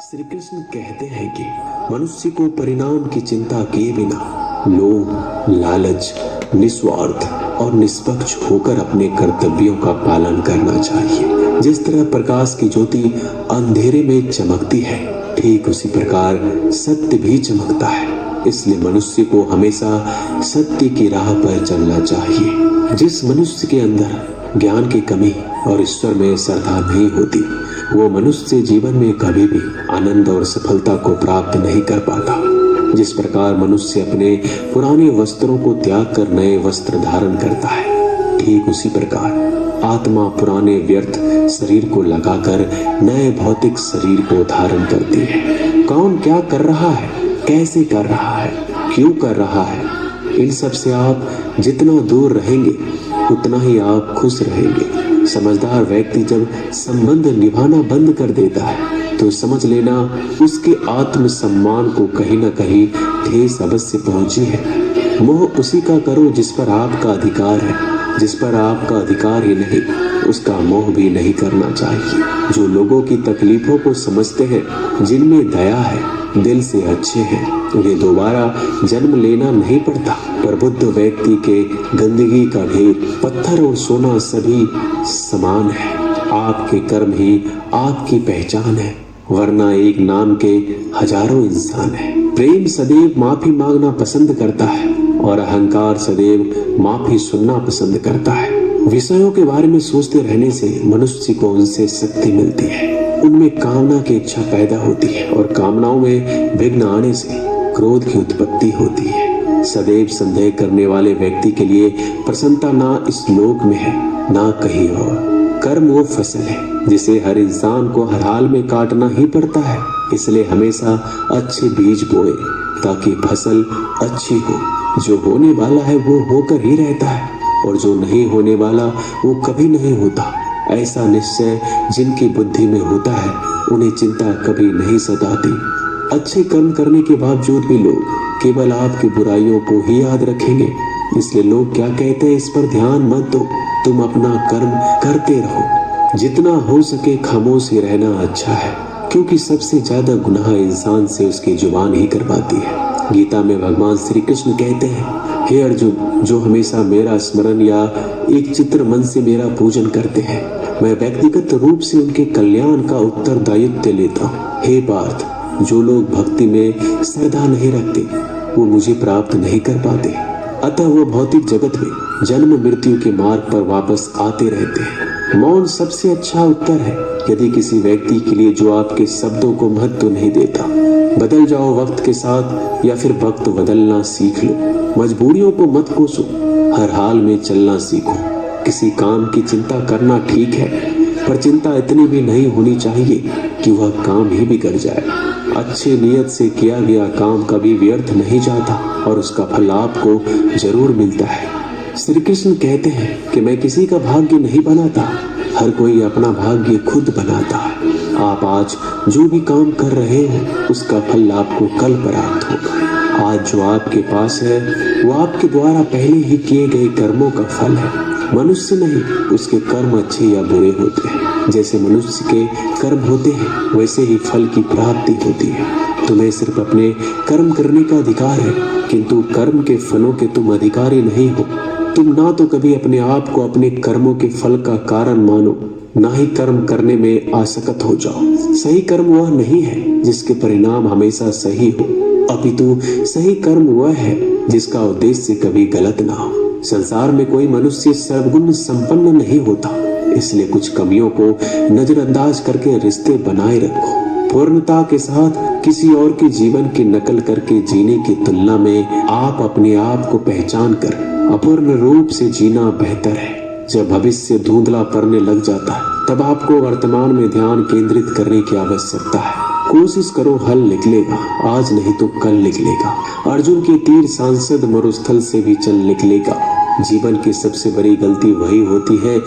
श्री कृष्ण कहते हैं कि मनुष्य को परिणाम की चिंता किए बिना लोभ, लालच, निस्वार्थ और निष्पक्ष होकर अपने कर्तव्यों का पालन करना चाहिए। जिस तरह प्रकाश की ज्योति अंधेरे में चमकती है, ठीक उसी प्रकार सत्य भी चमकता है। इसलिए मनुष्य को हमेशा सत्य की राह पर चलना चाहिए। जिस मनुष्य के अंदर ज्ञान की कमी और ईश्वर में श्रद्धा नहीं होती, वो मनुष्य जीवन में कभी भी आनंद और सफलता को प्राप्त नहीं कर पाता। जिस प्रकार मनुष्य अपने पुराने वस्त्रों को त्याग कर नए वस्त्र धारण करता है, ठीक उसी प्रकार आत्मा पुराने व्यर्थ शरीर को लगाकर नए भौतिक शरीर को धारण करती है। कौन क्या कर रहा है, कैसे कर रहा है, क्यों कर रहा है, इन सब से आप जितना दूर रहेंगे उतना ही आप खुश रहेंगे। समझदार व्यक्ति जब संबंध निभाना बंद कर देता है तो समझ लेना उसके आत्मसम्मान को कहीं न कहीं ठेस अवश्य पहुंची है। मोह उसी का करो जिस पर आपका अधिकार है, जिस पर आपका अधिकार ही नहीं उसका मोह भी नहीं करना चाहिए। जो लोगों की तकलीफों को समझते हैं, जिनमें दया है, दिल से अच्छे हैं, उन्हें दोबारा जन्म लेना नहीं पड़ता। पर बुद्ध व्यक्ति के गंदगी का ढेर, पत्थर और सोना सभी समान है। आपके कर्म ही आपकी पहचान है, वरना एक नाम के हजारों इंसान है। प्रेम सदैव माफी मांगना पसंद करता है और अहंकार सदैव माफी सुनना पसंद करता है। विषयों के बारे में सोचते रहने से मनुष्य को उनसे शक्ति मिलती है, उनमें कामना की इच्छा पैदा होती है और कामनाओं में विघ्न आने से क्रोध की उत्पत्ति होती है। सदैव संदेह करने वाले व्यक्ति के लिए प्रसन्नता ना इस लोक में है ना कहीं और। कर्म वो फसल है जिसे हर इंसान को हर हाल में काटना ही पड़ता है। इसलिए हमेशा अच्छे बीज बोए ताकि फसल अच्छी हो। जो होने वाला है वो होकर ही रहता है और जो नहीं होने वाला वो कभी नहीं होता। ऐसा निश्चय जिनकी बुद्धि में होता है उन्हें चिंता कभी नहीं सताती। अच्छे कर्म करने के बावजूद भी लोग केवल आपकी बुराइयों को ही याद रखेंगे। इसलिए लोग क्या कहते हैं इस पर ध्यान मत दो, तुम अपना कर्म करते रहो। जितना हो सके खामोश ही रहना अच्छा है, क्योंकि सबसे ज्यादा गुनाह इंसान से उसकी जुबान ही करवाती है। गीता में भगवान श्री कृष्ण कहते हैं, हे अर्जुन, जो हमेशा मेरा स्मरण या एक चित्र मन से मेरा पूजन करते हैं, मैं व्यक्तिगत रूप से उनके कल्याण का उत्तरदायित्व लेता हूँ। हे पार्थ, जो लोग भक्ति में श्रद्धा नहीं रखते वो मुझे प्राप्त नहीं कर पाते, अतः वो भौतिक जगत में जन्म मृत्यु के मार्ग पर वापस आते रहते हैं। मौन सबसे अच्छा उत्तर है यदि किसी व्यक्ति के लिए जो आपके शब्दों को महत्व नहीं देता। बदल जाओ वक्त के साथ या फिर वक्त बदलना सीख लो। मजबूरियों को मत कोसो, हर हाल में चलना सीखो। किसी काम की चिंता करना ठीक है, पर चिंता इतनी भी नहीं होनी चाहिए कि वह काम ही बिगड़ जाए। अच्छे नियत से किया गया काम कभी व्यर्थ नहीं जाता और उसका फल आपको जरूर मिलता है। श्री कृष्ण कहते हैं कि मैं किसी का भाग्य नहीं बनाता, हर कोई अपना भाग्य खुद बनाता है। आप आज जो भी काम कर रहे हो उसका फल आपको कल प्राप्त होगा। आज जो आपके पास है वो आपके द्वारा पहले ही किए गए कर्मों का फल है। मनुष्य नहीं, उसके कर्म अच्छे या बुरे होते हैं। जैसे मनुष्य के कर्म होते हैं वैसे ही फल की प्राप्ति होती है। तुम्हें सिर्फ अपने कर्म करने का अधिकार है, किंतु कर्म के फलों के तुम अधिकारी नहीं हो। तुम ना तो कभी अपने आप को अपने कर्मों के फल का कारण मानो, ना ही कर्म करने में आसक्त हो जाओ। सही कर्म वह नहीं है जिसके परिणाम हमेशा सही हो, अपितु सही कर्म वह है जिसका उद्देश्य कभी गलत ना हो। संसार में कोई मनुष्य सर्वगुण संपन्न नहीं होता, इसलिए कुछ कमियों को नजरअंदाज करके रिश्ते बनाए रखो। पूर्णता के साथ किसी और के जीवन की नकल करके जीने की तुलना में आप अपने आप को पहचान कर अपूर्ण रूप से जीना बेहतर है। जब भविष्य धुंधला पड़ने लग जाता है तब आपको वर्तमान में ध्यान केंद्रित करने की आवश्यकता है। कोशिश करो, हल निकलेगा, आज नहीं तो कल निकलेगा। अर्जुन के तीर सांसद मरुस्थल से भी चल निकलेगा। जीवन की सबसे बड़ी गलती वही होती है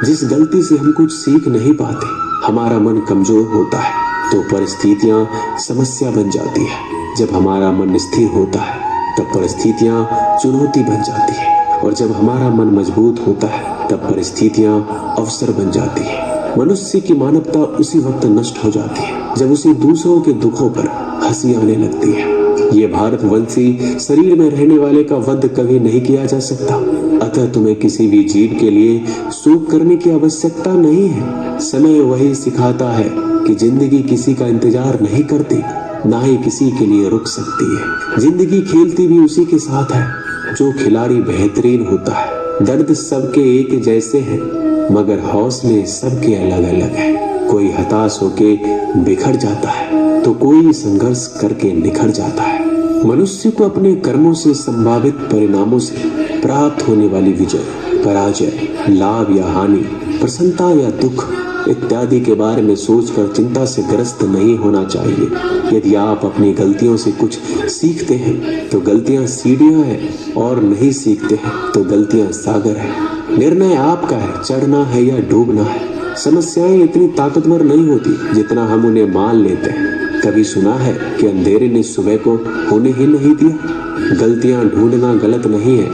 जिस गलती से हम कुछ सीख नहीं पाते। हमारा मन कमजोर होता है तो परिस्थितियां समस्या बन जाती है। जब हमारा मन स्थिर होता है तब परिस्थितियां चुनौती बन जाती है और जब हमारा मन मजबूत होता है तब परिस्थितियां अवसर बन जाती है। मनुष्य की मानवता उसी वक्त नष्ट हो जाती है जब उसे दूसरों के दुखों पर हंसी आने लगती है। ये भारतवंशी शरीर में रहने वाले का वध कभी नहीं किया जा सकता, अतः तुम्हें किसी भी जीव के लिए शोक करने की आवश्यकता नहीं है। समय वही सिखाता है कि जिंदगी किसी का इंतजार नहीं करती, ना ही किसी के लिए रुक सकती है। जिंदगी खेलती भी उसी के साथ है जो खिलाड़ी बेहतरीन होता है। दर्द सबके एक जैसे हैं, मगर हौसले सबके अलग अलग हैं। कोई हताश होके बिखर जाता है तो कोई संघर्ष करके निखर जाता है। मनुष्य को अपने कर्मों से संभावित परिणामों से प्राप्त होने वाली विजय, पराजय, लाभ या हानि, प्रसन्नता या दुख इत्यादि के बारे में सोचकर चिंता से ग्रस्त नहीं होना चाहिए। यदि आप अपनी गलतियों से कुछ सीखते हैं तो गलतियां सीढ़ियां हैं, और नहीं सीखते हैं तो गलतियां सागर हैं। निर्णय आपका है, चढ़ना है या डूबना है। समस्याएं इतनी ताकतवर नहीं होती जितना हम उन्हें मान लेते हैं। कभी सुना है कि अंधेरे ने सुबह को होने ही नहीं दिया? गलतियां ढूंढना गलत नहीं है,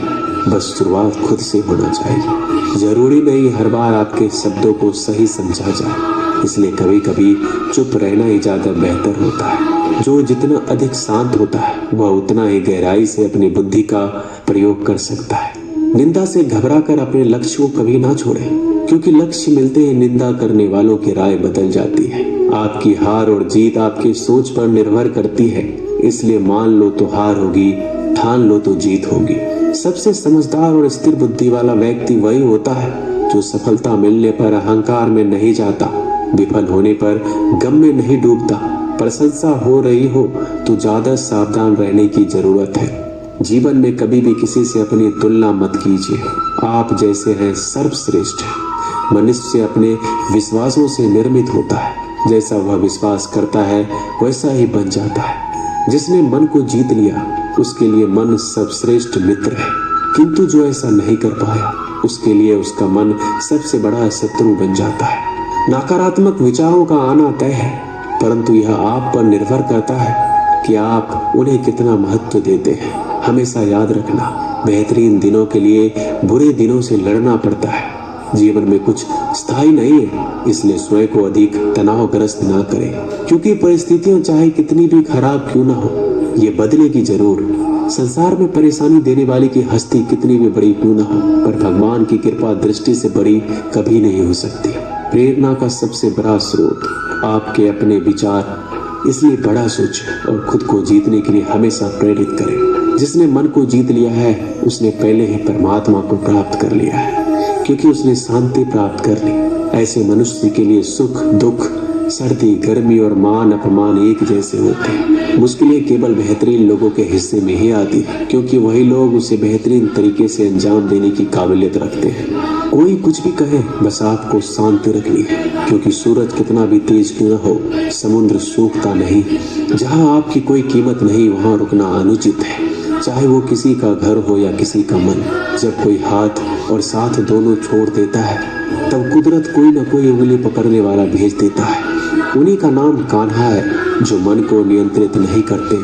बस शुरुआत खुद से होना चाहिए। जरूरी नहीं हर बार आपके शब्दों को सही समझा जाए, इसलिए कभी कभी चुप रहना ही ज्यादा बेहतर होता है। जो जितना अधिक शांत होता है वह उतना ही गहराई से अपनी बुद्धि का प्रयोग कर सकता है। निंदा से घबराकर अपने लक्ष्य को कभी ना छोड़ें, क्योंकि लक्ष्य मिलते ही निंदा करने वालों की राय बदल जाती है। आपकी हार और जीत आपकी सोच पर निर्भर करती है, इसलिए मान लो तो हार होगी, ठान लो तो जीत होगी। सबसे समझदार और स्थिर बुद्धि वाला व्यक्ति वही होता है जो सफलता मिलने पर अहंकार में नहीं जाता, विफल होने पर गम में नहीं डूबता। प्रशंसा हो रही हो तो ज्यादा सावधान रहने की जरूरत है। जीवन में कभी भी किसी से अपनी तुलना मत कीजिए। आप जैसे हैं सर्वश्रेष्ठ है। मनुष्य अपने विश्वासों से निर्मित होता है, जैसा वह विश्वास करता है वैसा ही बन जाता है। जिसने मन को जीत लिया उसके लिए मन सर्वश्रेष्ठ मित्र है, किंतु जो ऐसा नहीं कर पाया उसके लिए उसका मन सबसे बड़ा शत्रु बन जाता है। नकारात्मक विचारों का आना तय है, परंतु यह आप पर निर्भर करता है कि आप उन्हें कितना महत्व देते हैं। हमेशा याद रखना, बेहतरीन दिनों के लिए बुरे दिनों से लड़ना पड़ता है। जीवन में कुछ स्थायी नहीं है, इसलिए स्वयं को अधिक तनावग्रस्त ना करें, क्योंकि परिस्थितियां चाहे कितनी भी खराब क्यों ना हो, ये बदलेगी जरूर। संसार में परेशानी देने वाली की हस्ती कितनी भी बड़ी क्यों ना हो, पर भगवान की कृपा दृष्टि से बड़ी कभी नहीं हो सकती। प्रेरणा का सबसे बड़ा स्रोत आपके अपने विचार, इसलिए बड़ा सोचें और खुद को जीतने के लिए हमेशा प्रेरित करें। जिसने मन को जीत लिया है उसने पहले ही परमात्मा को प्राप्त कर लिया है, क्योंकि उसने शांति प्राप्त कर ली। ऐसे मनुष्य के लिए सुख दुख, सर्दी गर्मी और मान अपमान एक जैसे होते हैं। मुश्किलें केवल बेहतरीन लोगों के हिस्से में ही आती है, क्योंकि वही लोग उसे बेहतरीन तरीके से अंजाम देने की काबिलियत रखते हैं। कोई कुछ भी कहे, बस आपको शांति रखनी है, क्योंकि सूरज कितना भी तेज क्यों न हो, समुद्र सूखता नहीं। जहाँ आपकी कोई कीमत नहीं वहाँ रुकना अनुचित है, चाहे वो किसी का घर हो या किसी का मन। जब कोई हाथ और साथ दोनों छोड़ देता है तब कुदरत कोई न कोई उंगली पकड़ने वाला भेज देता है। उन्हीं का नाम कान्हा है। जो मन को नियंत्रित नहीं करते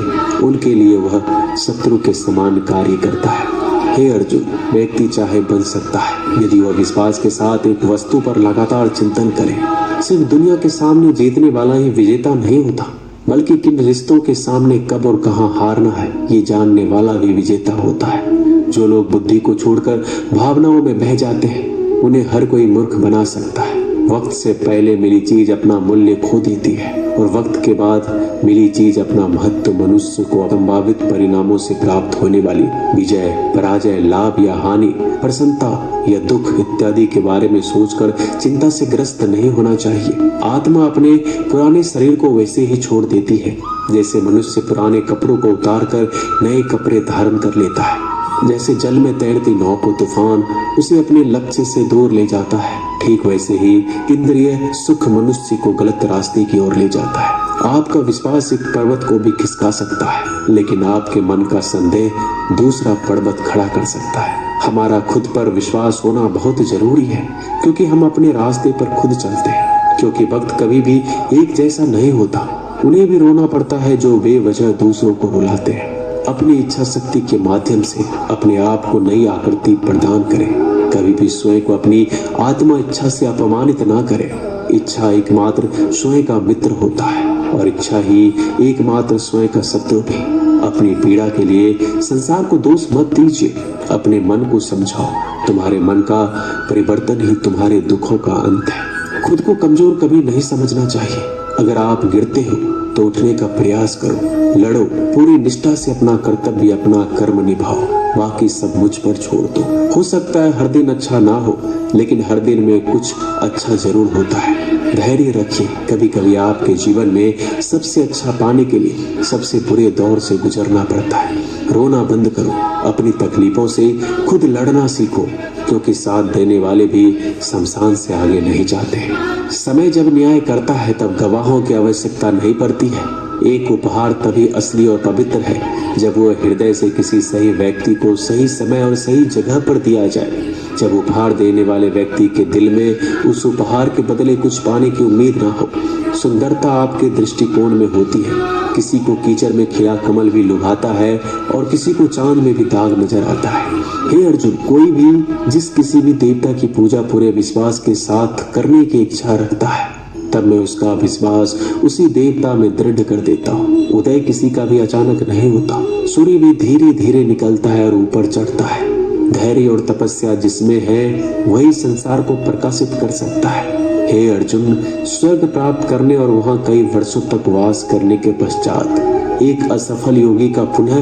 उनके लिए वह शत्रु के समान कार्य करता है। हे अर्जुन, व्यक्ति चाहे बन सकता है यदि वह विश्वास के साथ एक वस्तु पर लगातार चिंतन करे। सिर्फ दुनिया के सामने जीतने वाला ही विजेता नहीं होता, बल्कि किन रिश्तों के सामने कब और कहां हारना है ये जानने वाला भी विजेता होता है। जो लोग बुद्धि को छोड़कर भावनाओं में बह जाते हैं उन्हें हर कोई मूर्ख बना सकता है। वक्त से पहले मिली चीज अपना मूल्य खो देती है, और वक्त के बाद मिली चीज अपना महत्व। मनुष्य को संभावित परिणामों से प्राप्त होने वाली विजय, पराजय, लाभ या हानि, प्रसन्नता या दुख इत्यादि के बारे में सोचकर चिंता से ग्रस्त नहीं होना चाहिए। आत्मा अपने पुराने शरीर को वैसे ही छोड़ देती है जैसे मनुष्य पुराने कपड़ों को उतारकर नए कपड़े धारण कर लेता है। जैसे जल में तैरती नाव को तूफान उसे अपने लक्ष्य से दूर ले जाता है, ठीक वैसे ही इंद्रिय सुख मनुष्य को गलत रास्ते की ओर ले जाता है। आपका विश्वास एक पर्वत को भी खिसका सकता है, लेकिन आपके मन का संदेह दूसरा पर्वत खड़ा कर सकता है। हमारा खुद पर विश्वास होना बहुत जरूरी है, क्योंकि हम अपने रास्ते पर खुद चलते हैं। क्योंकि वक्त कभी भी एक जैसा नहीं होता, उन्हें भी रोना पड़ता है जो बेवजह दूसरों को रुलाते हैं। अपनी इच्छा शक्ति के माध्यम से अपने आप को नई आकृति प्रदान करें। कभी भी स्वयं को अपनी आत्मा इच्छा से अपमानित ना करें। इच्छा एकमात्र स्वयं का मित्र होता है और इच्छा ही एकमात्र स्वयं का शत्रु भी। अपनी पीड़ा के लिए संसार को दोष मत दीजिए, अपने मन को समझाओ। तुम्हारे मन का परिवर्तन ही तुम्हारे दुखों का अंत है। खुद को कमजोर कभी नहीं समझना चाहिए। अगर आप गिरते हो तो उठने का प्रयास करो, लड़ो, पूरी निष्ठा से अपना कर्तव्य, अपना कर्म निभाओ, बाकी सब मुझ पर छोड़ दो। हो सकता है हर दिन अच्छा ना हो, लेकिन हर दिन में कुछ अच्छा जरूर होता है। धैर्य रखिए, कभी कभी आपके जीवन में सबसे अच्छा पाने के लिए सबसे बुरे दौर से गुजरना पड़ता है। रोना बंद करो, अपनी तकलीफों से खुद लड़ना सीखो, क्योंकि साथ देने वाले भी शमशान से आगे नहीं जाते। समय जब न्याय करता है तब गवाहों की आवश्यकता नहीं पड़ती है। एक उपहार तभी असली और पवित्र है जब वो हृदय से किसी सही व्यक्ति को सही समय और सही जगह पर दिया जाए। जब उपहार देने वाले व्यक्ति के दिल में उस उपहार के बदले कुछ पाने की उम्मीद ना हो। सुंदरता आपके दृष्टिकोण में होती है। किसी को कीचड़ में खिला कमल भी लुभाता है और किसी को चांद में भी दाग नजर आता है। हे अर्जुन, कोई भी जिस किसी भी देवता की पूजा पूरे विश्वास के साथ करने की इच्छा रखता है, तब मैं उसका विश्वास उसी देवता में दृढ़ कर देता हूँ। उदय किसी का भी अचानक नहीं होता। सूर्य भी धीरे धीरे निकलता है और ऊपर चढ़ता है। धैर्य और तपस्या जिसमें है वही संसार को प्रकाशित कर सकता है। हे अर्जुन, स्वर्ग प्राप्त करने और वहां कई वर्षों तक वास करने के पश्चात एक असफल योगी का पुनः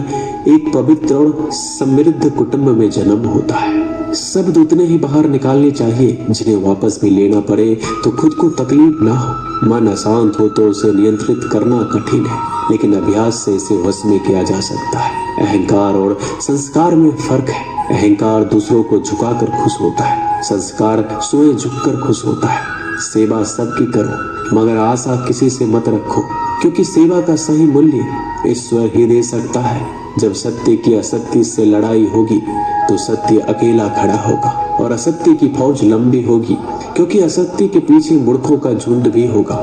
एक पवित्र और समृद्ध कुटुंब में जन्म होता है। शब्द उतने ही बाहर निकालने चाहिए जिन्हें वापस भी लेना पड़े तो खुद को तकलीफ ना हो। मन अशांत हो तो उसे नियंत्रित करना कठिन है, लेकिन अभ्यास से इसे वश में किया जा सकता है। अहंकार और संस्कार में फर्क है। अहंकार दूसरों को झुकाकर खुश होता है, संस्कार स्वयं झुककर खुश होता है। सेवा सबकी करो, मगर आशा किसी से मत रखो, क्योंकि सेवा का सही मूल्य ईश्वर ही दे सकता है। जब सत्य की असत्य से लड़ाई होगी तो सत्य अकेला खड़ा होगा और असत्य की फौज लंबी होगी, क्योंकि असत्य के पीछे मूर्खों का झुंड भी होगा।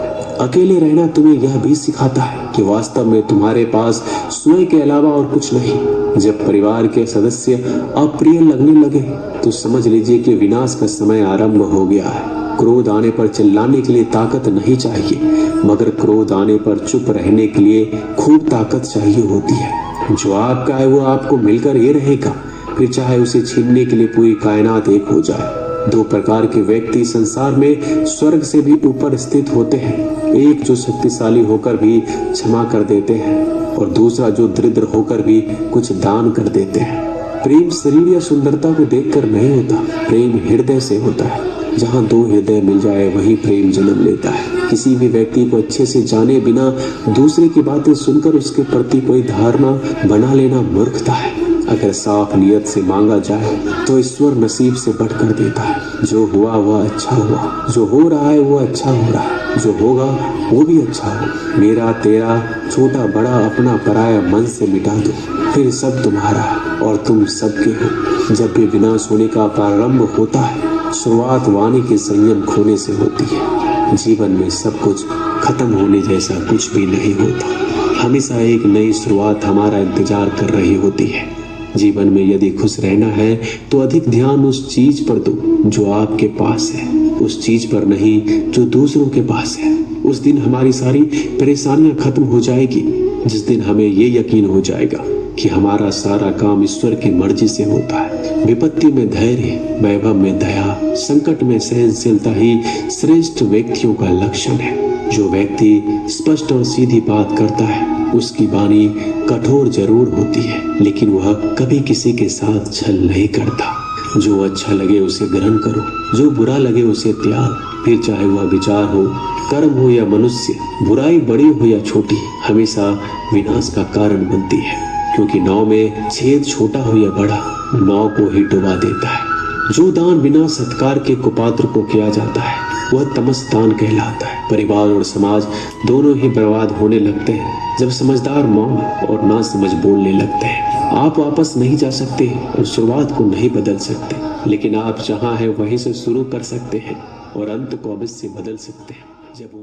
अकेले रहना तुम्हें यह भी सिखाता है कि वास्तव में तुम्हारे पास स्वयं के अलावा और कुछ नहीं। जब परिवार के सदस्य अप्रिय लगने लगे तो समझ लीजिए कि विनाश का समय आरंभ हो गया है। क्रोध आने पर चिल्लाने के लिए ताकत नहीं चाहिए, मगर क्रोध आने पर चुप रहने के लिए खूब ताकत चाहिए होती है। जो आपका है वो आपको मिलकर ही रहेगा, फिर चाहे उसे छीनने के लिए पूरी कायनात एक हो जाए। दो प्रकार के व्यक्ति संसार में स्वर्ग से भी ऊपर स्थित होते हैं। एक जो शक्तिशाली होकर भी क्षमा कर देते हैं और दूसरा जो दरिद्र होकर भी कुछ दान कर देते हैं। प्रेम शरीर या सुंदरता को देखकर नहीं होता, प्रेम हृदय से होता है। जहाँ दो हृदय मिल जाए वही प्रेम जन्म लेता है। किसी भी व्यक्ति को अच्छे से जाने बिना दूसरे की बातें सुनकर उसके प्रति कोई धारणा बना लेना मूर्खता है। अगर साफ नियत से मांगा जाए तो ईश्वर नसीब से बढ़कर देता है। जो हुआ वह अच्छा हुआ, जो हो रहा है वो अच्छा हो रहा है, जो होगा वो भी अच्छा हो। मेरा तेरा, छोटा बड़ा, अपना पराया मन से मिटा दो, फिर सब तुम्हारा और तुम सबके हो। जब भी विनाश होने का प्रारंभ होता है, शुरुआत वाणी के संयम खोने से होती है। जीवन में सब कुछ खत्म होने जैसा कुछ भी नहीं होता। हमेशा एक नई शुरुआत हमारा इंतजार कर रही होती है। जीवन में यदि खुश रहना है तो अधिक ध्यान उस चीज पर दो जो आपके पास है, उस चीज पर नहीं जो दूसरों के पास है। उस दिन हमारी सारी परेशानियां खत्म हो जाएगी, जिस दिन हमें ये यकीन हो जाएगा कि हमारा सारा काम ईश्वर की मर्जी से होता है। विपत्ति में धैर्य, वैभव में दया, संकट में सहनशीलता ही श्रेष्ठ व्यक्तियों का लक्षण है। जो व्यक्ति स्पष्ट और सीधी बात करता है उसकी वाणी कठोर जरूर होती है, लेकिन वह कभी किसी के साथ छल नहीं करता। जो अच्छा लगे उसे ग्रहण करो, जो बुरा लगे उसे त्याग। फिर चाहे वह विचार हो, कर्म हो या मनुष्य, बुराई बड़ी हो या छोटी, हमेशा विनाश का कारण बनती है। क्योंकि नाव में छेद छोटा हो या बड़ा, नाव को ही डुबा देता है। जो दान बिना सत्कार के कुपात्र को किया जाता है वह तमस दान कहलाता है। परिवार और समाज दोनों ही बर्बाद होने लगते हैं जब समझदार मौन और ना समझ बोलने लगते हैं। आप वापस नहीं जा सकते और शुरुआत को नहीं बदल सकते, लेकिन आप जहाँ हैं वहीं से शुरू कर सकते हैं और अंत को अवश्य बदल सकते हैं। जब